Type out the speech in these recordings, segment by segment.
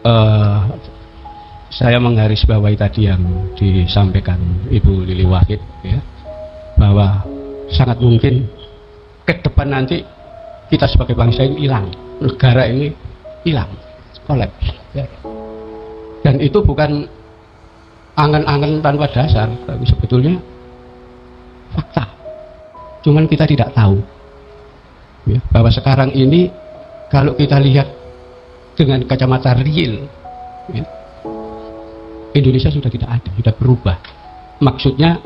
eh, saya menggarisbawahi tadi yang disampaikan Ibu Lili Wahid, ya, bahwa sangat mungkin ke depan nanti kita sebagai bangsa ini hilang, negara ini hilang, kolaps, ya. Dan itu bukan angan-angan tanpa dasar, tapi sebetulnya fakta. Cuman kita tidak tahu, ya, bahwa sekarang ini kalau kita lihat dengan kacamata real, ya, Indonesia sudah tidak ada, sudah berubah. Maksudnya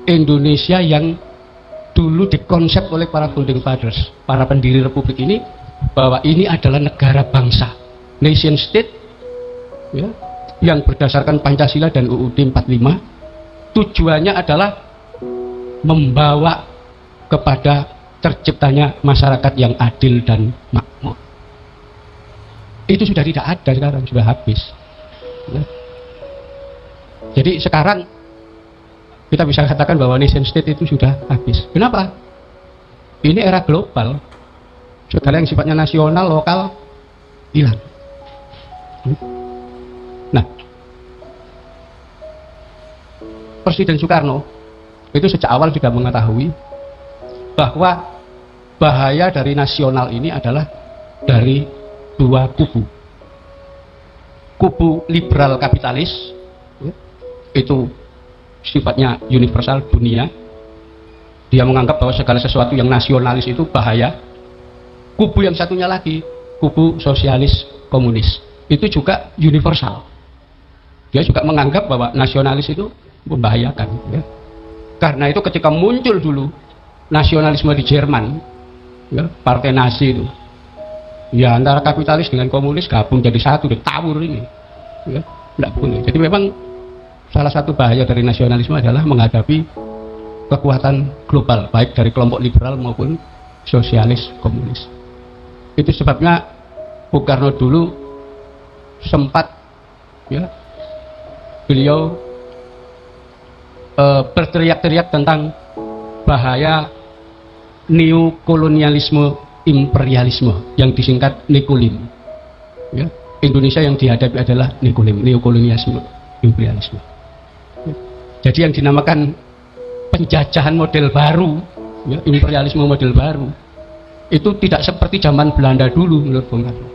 Indonesia yang dulu dikonsep oleh para founding fathers, para pendiri republik ini, bahwa ini adalah negara bangsa, nation state, ya, yang berdasarkan Pancasila dan UUD 45, tujuannya adalah membawa kepada terciptanya masyarakat yang adil dan makmur. Itu sudah tidak ada sekarang, sudah habis, ya. Jadi sekarang kita bisa katakan bahwa nation state itu sudah habis. Kenapa? Ini era global, segala yang sifatnya nasional, lokal hilang. Nah, Presiden Soekarno itu sejak awal juga mengetahui bahwa bahaya dari nasional ini adalah dari dua kubu. Kubu liberal kapitalis, ya, itu sifatnya universal dunia, dia menganggap bahwa segala sesuatu yang nasionalis itu bahaya. Kubu yang satunya lagi, kubu sosialis komunis, itu juga universal, dia juga menganggap bahwa nasionalis itu membahayakan, ya. Karena itu ketika muncul dulu nasionalisme di Jerman, ya, partai Nazi itu, ya, antara kapitalis dengan komunis gabung jadi satu, ditawur ini, ya, tidak boleh. Jadi memang salah satu bahaya dari nasionalisme adalah menghadapi kekuatan global, baik dari kelompok liberal maupun sosialis komunis. Itu sebabnya Bung Karno dulu sempat, ya, beliau berteriak-teriak tentang bahaya neokolonialisme imperialisme yang disingkat Nekolim, ya. Indonesia yang dihadapi adalah Nekolim, neokolonialisme imperialisme. Jadi yang dinamakan penjajahan model baru, ya, imperialisme model baru, itu tidak seperti zaman Belanda dulu menurut Bung Karno,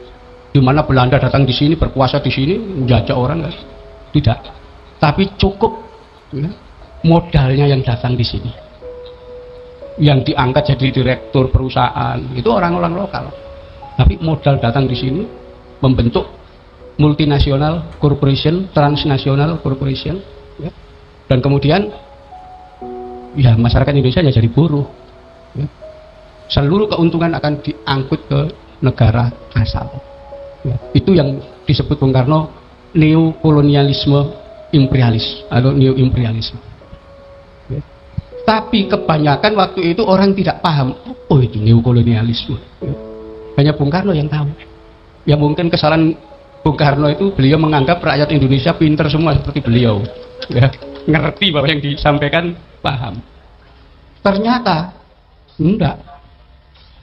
di mana Belanda datang di sini, berkuasa di sini, menjajah orang, kan? Tidak. Tapi cukup, ya, modalnya yang datang di sini, yang diangkat jadi direktur perusahaan, itu orang-orang lokal. Tapi modal datang di sini membentuk multinasional corporation, transnational corporation, ya. Dan kemudian, ya, masyarakat Indonesia ya jadi buruh, ya. Seluruh keuntungan akan diangkut ke negara asal, ya. Itu yang disebut Bung Karno neokolonialisme imperialis atau neoimperialisme, ya. Tapi kebanyakan waktu itu orang tidak paham, oh itu neokolonialisme, ya. Hanya Bung Karno yang tahu. Ya mungkin kesalahan Bung Karno itu beliau menganggap rakyat Indonesia pinter semua seperti beliau, ya, ngerti bahwa yang disampaikan paham. Ternyata enggak,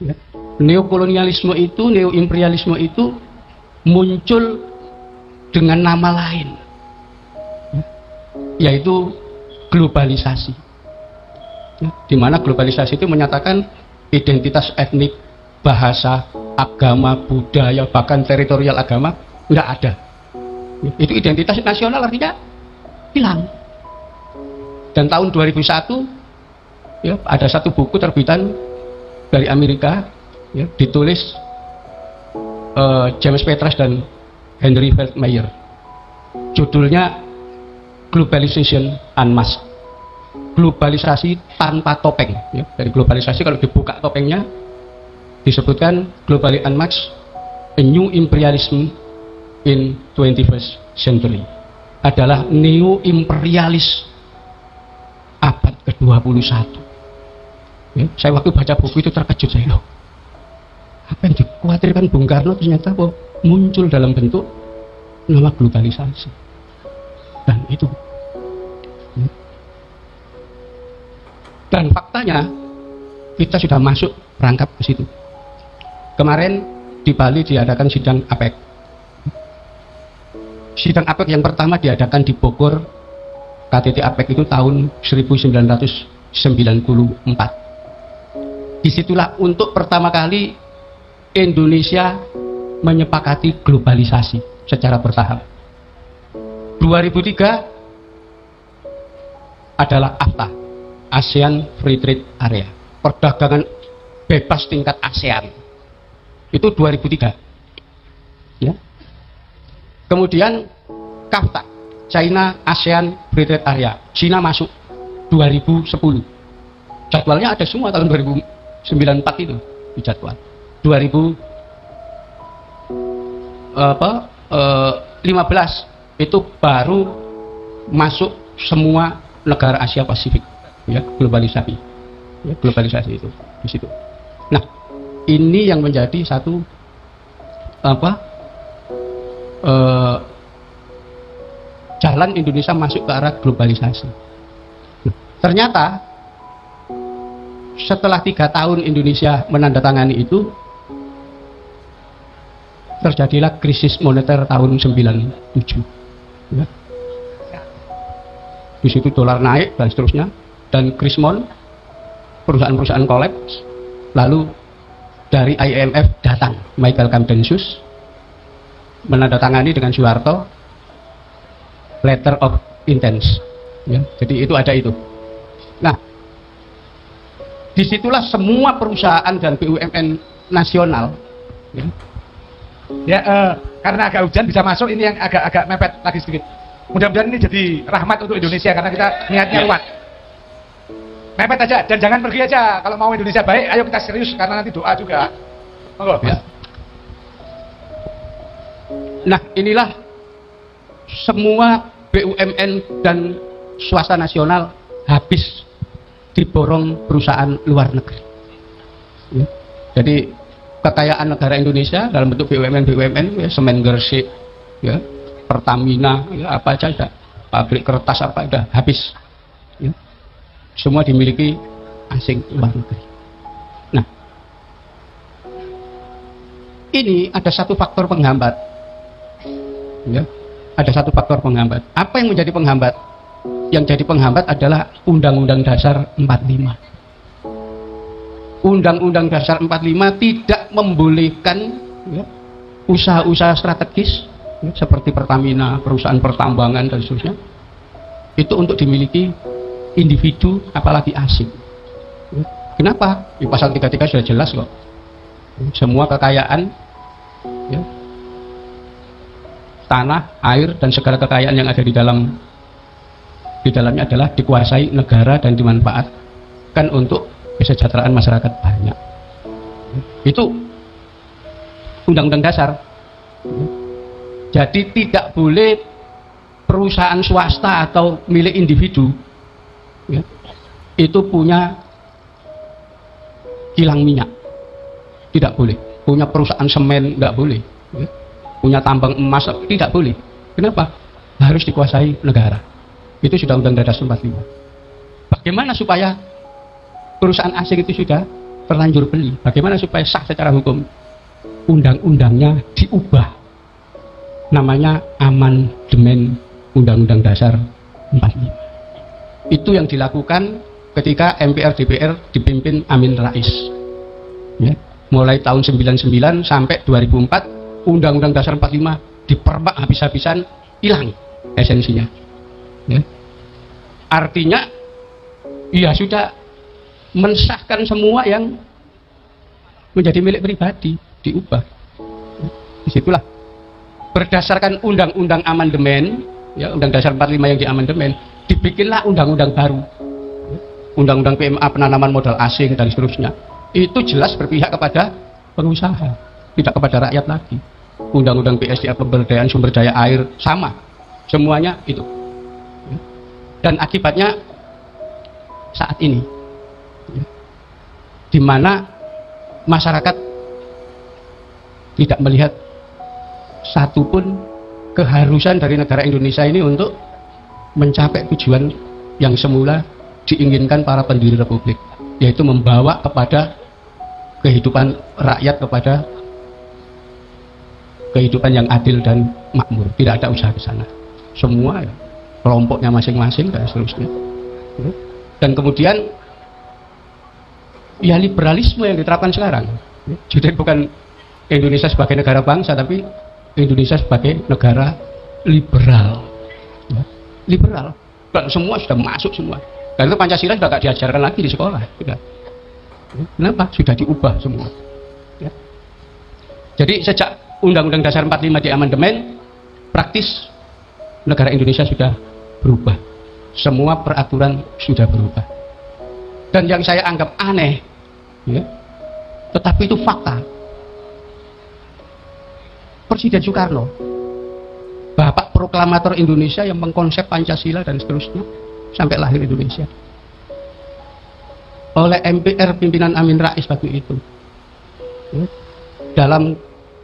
ya. Neokolonialisme itu, neoimperialisme itu muncul dengan nama lain, ya, yaitu globalisasi, ya, di mana globalisasi itu menyatakan identitas etnik, bahasa, agama, budaya, bahkan teritorial agama enggak ada. Itu identitas nasional artinya hilang. Dan tahun 2001, ya, ada satu buku terbitan dari Amerika, ya, ditulis James Petras dan Henry Feldmayer. Judulnya Globalization Unmasked, globalisasi tanpa topeng, ya. Dari globalisasi kalau dibuka topengnya disebutkan Globally Unmasked, a new imperialism in 21st century, adalah neo-imperialis abad ke-21. Ya, saya waktu baca buku itu terkejut, saya, loh, apa yang dikhawatirkan Bung Karno ternyata muncul dalam bentuk nama globalisasi. Dan itu, ya. Dan faktanya kita sudah masuk perangkap ke situ. Kemarin di Bali diadakan sidang APEC. Sidang APEC yang pertama diadakan di Bogor. KTT APEC itu tahun 1994. Disitulah untuk pertama kali Indonesia menyepakati globalisasi secara bertahap. 2003 adalah AFTA, ASEAN Free Trade Area, perdagangan bebas tingkat ASEAN. Itu 2003. Ya. Kemudian CAFTA, China ASEAN Free Trade Area, China masuk 2010. Jadwalnya ada semua tahun 2094 itu di jadwal. 2015 itu baru masuk semua negara Asia Pasifik, ya, globalisasi itu di situ. Nah, ini yang menjadi satu jalan Indonesia masuk ke arah globalisasi. Nah, ternyata setelah 3 tahun Indonesia menandatangani itu, terjadilah krisis moneter tahun 97. Ya. Di situ dolar naik dan seterusnya, dan krismon, perusahaan-perusahaan kolaps. Lalu dari IMF datang Michael Camdensius menandatangani dengan Soeharto letter of intent. Ya, jadi itu ada itu. Nah, disitulah semua perusahaan dan BUMN nasional. Ya, karena agak hujan bisa masuk, ini yang agak mepet lagi sedikit. Mudah-mudahan ini jadi rahmat untuk Indonesia karena kita niatnya kuat. Mepet aja dan jangan pergi aja. Kalau mau Indonesia baik, ayo kita serius karena nanti doa juga. Monggo. Ya. Nah, inilah semua BUMN dan swasta nasional habis diborong perusahaan luar negeri. Ya. Jadi kekayaan negara Indonesia dalam bentuk BUMN, ya, semen Gresik, ya, Pertamina, ya, apa aja ada, pabrik kertas apa ada, habis. Ya. Semua dimiliki asing luar negeri. Nah, ini ada satu faktor penghambat. Ya, ada satu faktor penghambat. Apa yang menjadi penghambat? Yang jadi penghambat adalah Undang-Undang Dasar 45. Undang-Undang Dasar 45 tidak membolehkan, ya, usaha-usaha strategis, ya, seperti Pertamina, perusahaan pertambangan dan seterusnya, itu untuk dimiliki individu, apalagi asing. Ya. Kenapa? Di pasal 33 sudah jelas kok. Semua kekayaan, ya, tanah, air, dan segala kekayaan yang ada di dalamnya adalah dikuasai negara dan dimanfaatkan untuk kesejahteraan masyarakat banyak. Itu Undang-Undang Dasar. Jadi tidak boleh perusahaan swasta atau milik individu, ya, itu punya kilang minyak, tidak boleh. Punya perusahaan semen tidak boleh, ya. Punya tambang emas tidak boleh. Kenapa? Harus dikuasai negara. Itu sudah Undang-Undang Dasar 45. Bagaimana supaya perusahaan asing itu sudah terlanjur beli? Bagaimana supaya sah secara hukum? Undang-undangnya diubah. Namanya amandemen Undang-Undang Dasar 45. Itu yang dilakukan ketika MPR DPR dipimpin Amin Rais. Ya. Mulai tahun 99 sampai 2004, Undang-Undang Dasar 45 dipermak habis-habisan, hilang esensinya. Ya. Artinya, ya sudah mensahkan semua yang menjadi milik pribadi, diubah. Disitulah berdasarkan undang-undang amandemen, ya, Undang Dasar 45 yang diamandemen, dibikinlah undang-undang baru, undang-undang PMA, penanaman modal asing dan seterusnya. Itu jelas berpihak kepada pengusaha, tidak kepada rakyat lagi. Undang-undang PSDA, pemberdayaan sumber daya air, sama, semuanya itu. Dan akibatnya saat ini, di mana masyarakat tidak melihat satupun keharusan dari negara Indonesia ini untuk mencapai tujuan yang semula diinginkan para pendiri republik, yaitu membawa kepada kehidupan rakyat, kepada kehidupan yang adil dan makmur, tidak ada usaha ke sana. Semua ya, kelompoknya masing-masing dan seterusnya. Dan kemudian ya liberalisme yang diterapkan sekarang. Jadi bukan Indonesia sebagai negara bangsa, tapi Indonesia sebagai negara liberal. Liberal. Dan semua sudah masuk semua. Dan itu Pancasila sudah tidak diajarkan lagi di sekolah. Sudah. Kenapa? Sudah diubah semua. Ya. Jadi sejak Undang-Undang Dasar 45 di amandemen, praktis negara Indonesia sudah berubah. Semua peraturan sudah berubah. Dan yang saya anggap aneh, ya, tetapi itu fakta. Presiden Soekarno, Bapak proklamator Indonesia yang mengkonsep Pancasila dan seterusnya sampai lahir Indonesia, oleh MPR pimpinan Amin Rais waktu itu, ya, dalam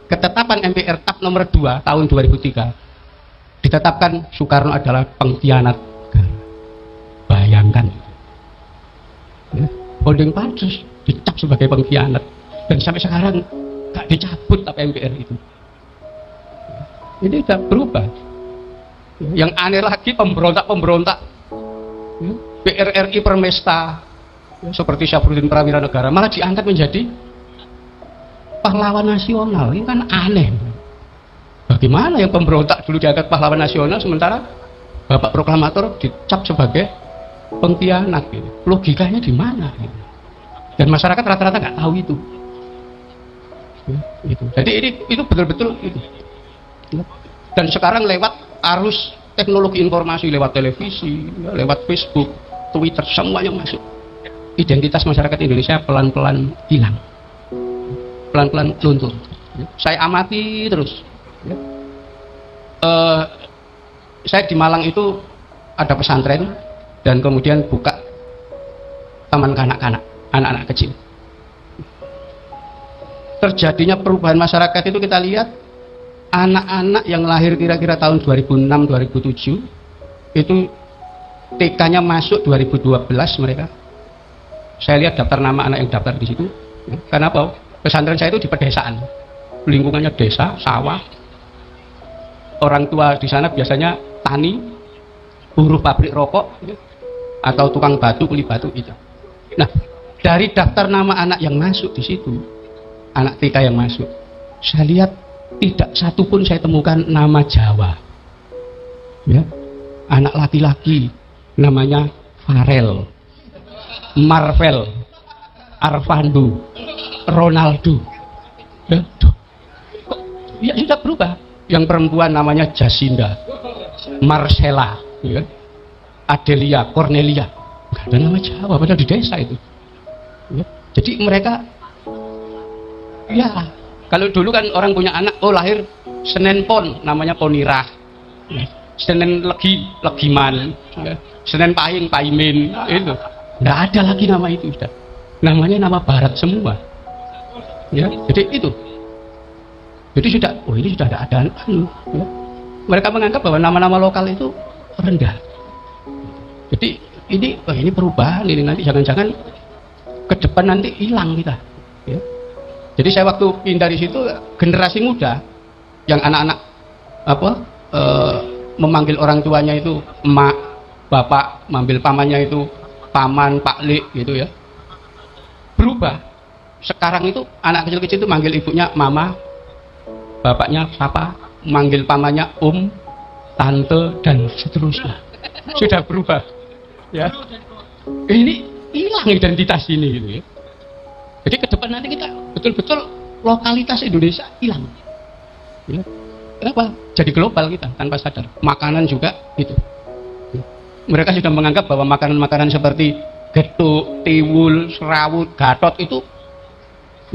ketetapan MPR TAP nomor 2 tahun 2003 ditetapkan Soekarno adalah pengkhianat negara. Bayangkan, ya, holding pansus dicap sebagai pengkhianat dan sampai sekarang gak dicabut TAP MPR itu. Ini sudah berubah. Yang aneh lagi pemberontak-pemberontak, ya, PRRI Permesta, ya, seperti Syafruddin Prawira Negara malah diangkat menjadi pahlawan nasional. Ini kan aneh. Bagaimana yang pemberontak dulu diangkat pahlawan nasional sementara Bapak proklamator dicap sebagai pengkhianat, gitu. Logikanya di mana, gitu. Dan masyarakat rata-rata nggak tahu itu, ya, gitu. Jadi itu betul-betul itu. Dan sekarang lewat arus teknologi informasi, lewat televisi, ya, lewat Facebook, Twitter, semuanya masuk. Identitas masyarakat Indonesia pelan-pelan hilang, pelan-pelan luntur. Saya amati terus, ya. Saya di Malang itu ada pesantren dan kemudian buka taman kanak-kanak, anak-anak kecil. Terjadinya perubahan masyarakat itu kita lihat, anak-anak yang lahir kira-kira tahun 2006-2007 itu TK-nya masuk 2012 mereka. Saya lihat daftar nama anak yang daftar di situ. Karena apa? Pesantren saya itu di pedesaan, lingkungannya desa, sawah. Orang tua di sana biasanya tani, buruh pabrik rokok, atau tukang batu, kuli batu itu. Nah, dari daftar nama anak yang masuk di situ, anak TK yang masuk, saya lihat tidak satu pun saya temukan nama Jawa. Ya. Anak laki-laki namanya Farel, Marvel, Arvandu, Ronaldo. Ya, ya sudah berubah. Yang perempuan namanya Jasinda, Marcella, ya, Adelia, Cornelia. Enggak ada nama Jawa, padahal di desa itu. Ya. Jadi mereka, ya, kalau dulu kan orang punya anak, oh lahir Senin Pon, namanya Ponirah, Senin Legi, Legiman, ya. Senin Pahing, Paimin, itu. Nggak ada lagi nama itu, sudah. Namanya nama Barat semua. Ya, jadi itu. Jadi sudah, oh ini sudah ada. Ya. Mereka menganggap bahwa nama-nama lokal itu rendah. Jadi ini perubahan, ini nanti jangan-jangan ke depan nanti hilang kita. Ya. Jadi saya waktu pindah di situ, generasi muda yang anak-anak memanggil orang tuanya itu emak, bapak, manggil pamannya itu paman, paklik gitu ya. Berubah. Sekarang itu anak kecil-kecil itu manggil ibunya mama, bapaknya papa, manggil pamannya tante dan seterusnya. Sudah berubah. Ya. Ini hilang identitas ini gitu ya. Jadi ke depan nanti kita betul-betul lokalitas Indonesia hilang. Ya. Kenapa? Jadi global kita tanpa sadar. Makanan juga itu. Ya. Mereka sudah menganggap bahwa makanan-makanan seperti getuk, tiwul, serawut, gatot itu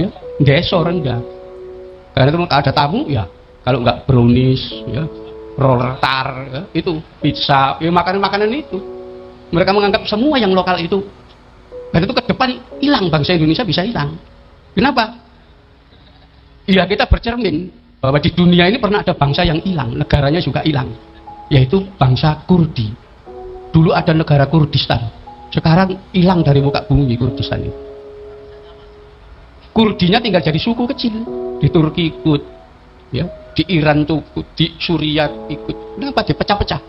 ya, deso rendah. Karena itu ada tamu ya, kalau nggak brownies, ya, roller tar, ya, itu pizza, ya makanan-makanan itu. Mereka menganggap semua yang lokal itu. Dan itu ke depan hilang, bangsa Indonesia bisa hilang. Kenapa? Ya kita bercermin bahwa di dunia ini pernah ada bangsa yang hilang, negaranya juga hilang, yaitu bangsa Kurdi. Dulu ada negara Kurdistan, sekarang hilang dari muka bumi Kurdistan itu. Kurdinya tinggal jadi suku kecil di Turki, Kud, ya. di Iran tuh, di Suriah ikut. Kenapa dipecah-pecah?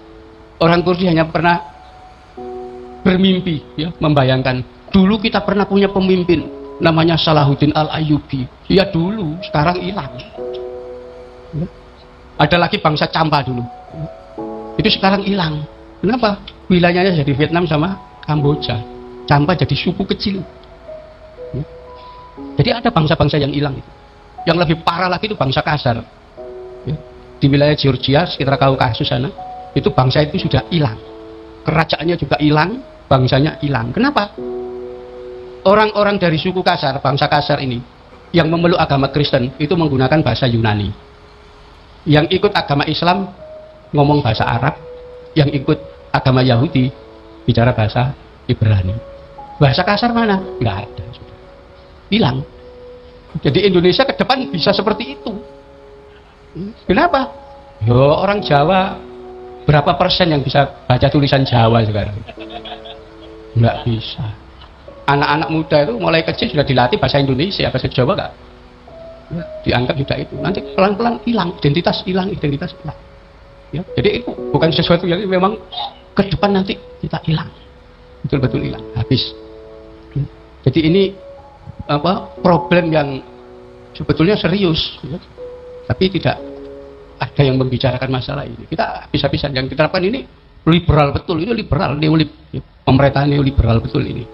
Orang Kurdi hanya pernah bermimpi, ya, membayangkan dulu kita pernah punya pemimpin namanya Salahuddin Al-Ayyubi. Ya dulu, sekarang hilang. Ya. Ada lagi bangsa Champa dulu. Itu sekarang hilang. Kenapa? Wilayahnya jadi Vietnam sama Kamboja. Champa jadi suku kecil. Ya. Jadi ada bangsa-bangsa yang hilang. Yang lebih parah lagi itu bangsa Khazar. Ya. Di wilayah Georgia, sekitar Kaukasus sana, itu bangsa itu sudah hilang. Kerajaannya juga hilang, bangsanya hilang. Kenapa? Orang-orang dari suku Khazar, bangsa Khazar ini, yang memeluk agama Kristen, itu menggunakan bahasa Yunani. Yang ikut agama Islam, ngomong bahasa Arab. Yang ikut agama Yahudi, bicara bahasa Ibrani. Bahasa Khazar mana? Nggak ada. Hilang. Jadi Indonesia ke depan bisa seperti itu. Kenapa? Yo, orang Jawa, berapa persen yang bisa baca tulisan Jawa sekarang? Nggak bisa. Anak-anak muda itu mulai kecil sudah dilatih bahasa Indonesia, bahasa Jawa nggak? Ya, dianggap sudah itu. Nanti pelan-pelan hilang, identitas hilang. Ya, jadi itu bukan sesuatu yang memang ke depan nanti kita hilang, betul-betul hilang, habis. Ya. Jadi ini problem yang sebetulnya serius, ya. Tapi tidak ada yang membicarakan masalah ini. Kita habis-habisan yang diterapkan ini liberal betul, ini liberal, pemerintahan neoliberal betul ini.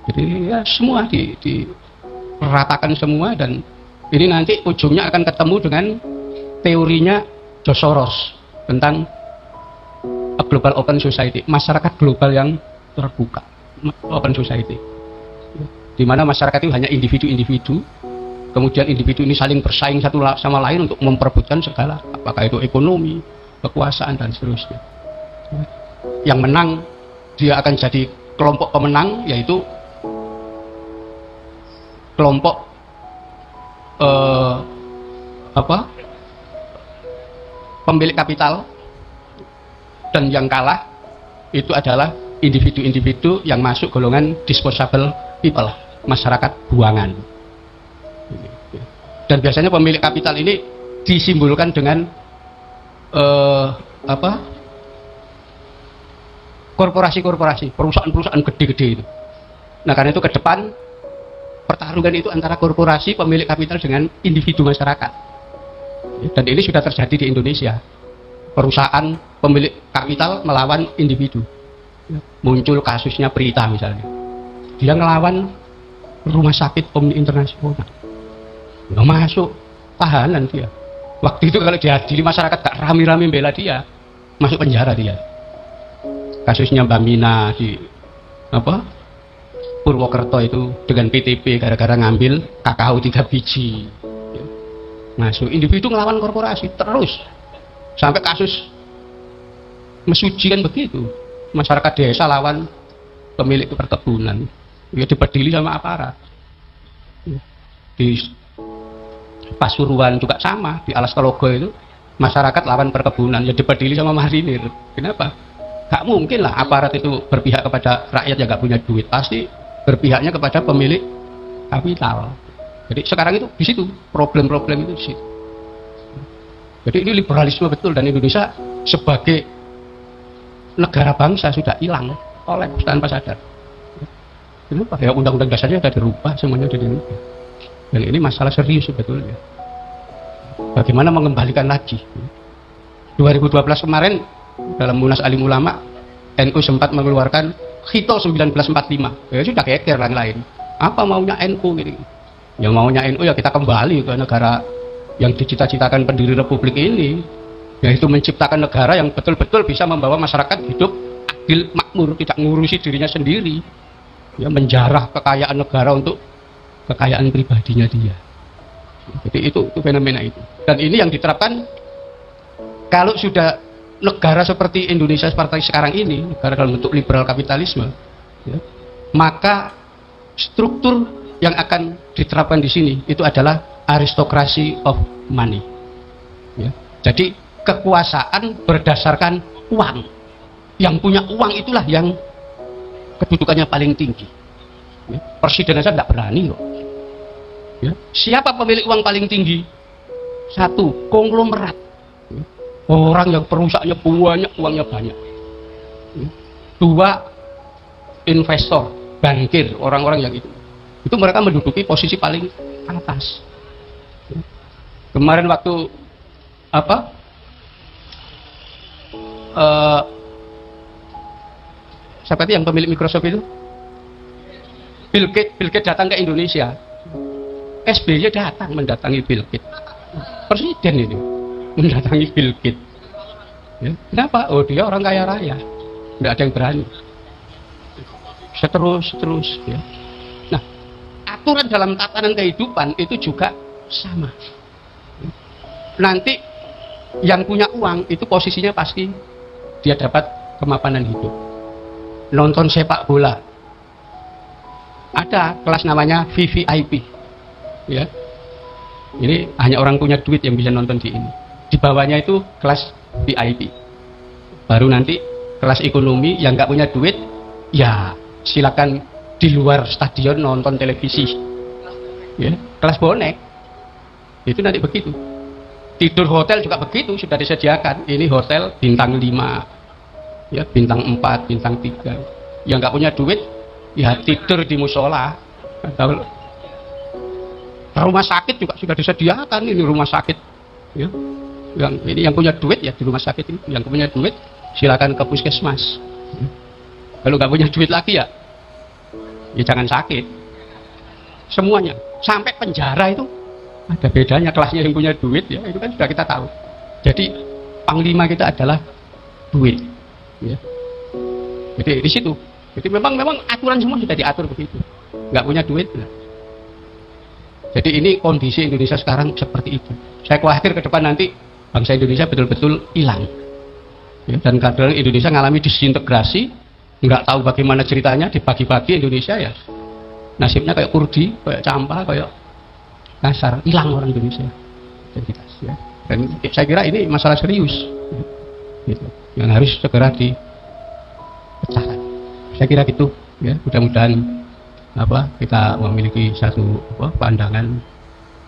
Jadi ya semua diratakan semua, dan ini nanti ujungnya akan ketemu dengan teorinya George Soros tentang global open society, masyarakat global yang terbuka, open society, di mana masyarakat itu hanya individu-individu, kemudian individu ini saling bersaing satu sama lain untuk memperebutkan segala, apakah itu ekonomi, kekuasaan, dan seterusnya. Yang menang dia akan jadi kelompok pemenang, yaitu kelompok pemilik kapital, dan yang kalah itu adalah individu-individu yang masuk golongan disposable people, masyarakat buangan. Dan biasanya pemilik kapital ini disimbolkan dengan korporasi-korporasi, perusahaan-perusahaan gede-gede itu. Nah, karena itu ke depan pertarungan itu antara korporasi pemilik kapital dengan individu masyarakat. Dan ini sudah terjadi di Indonesia. Perusahaan pemilik kapital melawan individu. Muncul kasusnya Prita misalnya. Dia ngelawan rumah sakit pemilik internasional. Nggak masuk, tahanan dia. Waktu itu kalau diadili masyarakat gak rame-rame bela dia, masuk penjara dia. Kasusnya Mbak Mina di Purwokerto itu dengan PTP gara-gara ngambil kakao 3 biji. Masuk, individu ngelawan korporasi terus sampai kasus Mesuji kan begitu, masyarakat desa lawan pemilik perkebunan, ya dipedili sama aparat. Di Pasuruan juga sama, di Alas Telogo itu masyarakat lawan perkebunan, ya dipedili sama marinir. Kenapa? Gak mungkin lah aparat itu berpihak kepada rakyat yang gak punya duit, pasti berpihaknya kepada pemilik kapital. Jadi sekarang itu di situ problem-problem itu di situ. Jadi ini liberalisme betul, dan Indonesia sebagai negara bangsa sudah hilang oleh tanpa sadar. Kenapa? Ya undang-undang dasarnya sudah dirubah, semuanya sudah dirubah. Dan ini masalah serius sebetulnya. Bagaimana mengembalikan lagi? 2012 kemarin dalam Munas Alim Ulama, NU sempat mengeluarkan Khito 1945. Ya sudah geger lain-lain. Apa maunya NU ini? Yang maunya NU ya kita kembali ke negara yang dicita-citakan pendiri republik ini, yaitu menciptakan negara yang betul-betul bisa membawa masyarakat hidup adil, makmur, tidak ngurusi dirinya sendiri, ya menjarah kekayaan negara untuk kekayaan pribadinya dia. Jadi itu fenomena itu. Dan ini yang diterapkan kalau sudah negara seperti Indonesia seperti sekarang ini, negara dalam bentuk liberal kapitalisme, ya, maka struktur yang akan diterapkan di sini itu adalah aristokrasi of money. Ya. Jadi kekuasaan berdasarkan uang. Yang punya uang itulah yang kedudukannya paling tinggi. Ya. Presiden saja tidak berani kok. Ya. Siapa pemilik uang paling tinggi? Satu, konglomerat. Orang yang perusaknya banyak, uangnya banyak. Dua, investor, bankir, orang-orang yang itu. Itu mereka menduduki posisi paling atas. Kemarin waktu siapa itu yang pemilik Microsoft itu? Bill Gates datang ke Indonesia. SBY datang mendatangi Bill Gates. Presiden ini mendatangi Bill Gates. Ya. Kenapa? Oh, dia orang kaya raya. Tidak ada yang berani. Seterus ya. Nah, aturan dalam tatanan kehidupan itu juga sama. Nanti yang punya uang itu posisinya pasti dia dapat kemapanan hidup. Nonton sepak bola, ada kelas namanya VVIP, ya. Ini hanya orang punya duit yang bisa nonton di ini. Di bawahnya itu kelas VIP. Baru nanti kelas ekonomi yang nggak punya duit, ya silakan di luar stadion nonton televisi. Ya, kelas bonek. Itu nanti begitu. Tidur hotel juga begitu, sudah disediakan. Ini hotel bintang 5. Ya, bintang 4, bintang 3. Yang nggak punya duit, ya tidur di musola. Atau rumah sakit juga sudah disediakan, ini rumah sakit. Ya. Yang punya duit ya di rumah sakit ini. Yang punya duit silakan ke puskesmas. Ya. Kalau nggak punya duit lagi ya jangan sakit. Semuanya, sampai penjara itu ada bedanya kelasnya. Yang punya duit ya itu kan sudah kita tahu. Jadi panglima kita adalah duit. Ya. Jadi di situ. Jadi memang aturan semua sudah diatur begitu. Nggak punya duit. Nah. Jadi ini kondisi Indonesia sekarang seperti itu. Saya khawatir ke depan nanti bangsa Indonesia betul-betul hilang. Ya, dan kadang Indonesia mengalami disintegrasi, nggak tahu bagaimana ceritanya, dibagi-bagi Indonesia ya. Nasibnya kayak Kurdi, kayak Campa, kayak Kasar, hilang orang Indonesia. Identitas, ya. Dan saya kira ini masalah serius. Gitu. Yang harus segera dipecahkan. Saya kira gitu, ya. Mudah-mudahan kita memiliki satu pandangan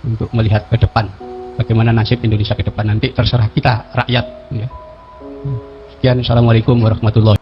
untuk melihat ke depan bagaimana nasib Indonesia ke depan nanti, terserah kita rakyat, ya. Sekian, assalamualaikum warahmatullahi wabarakatuh.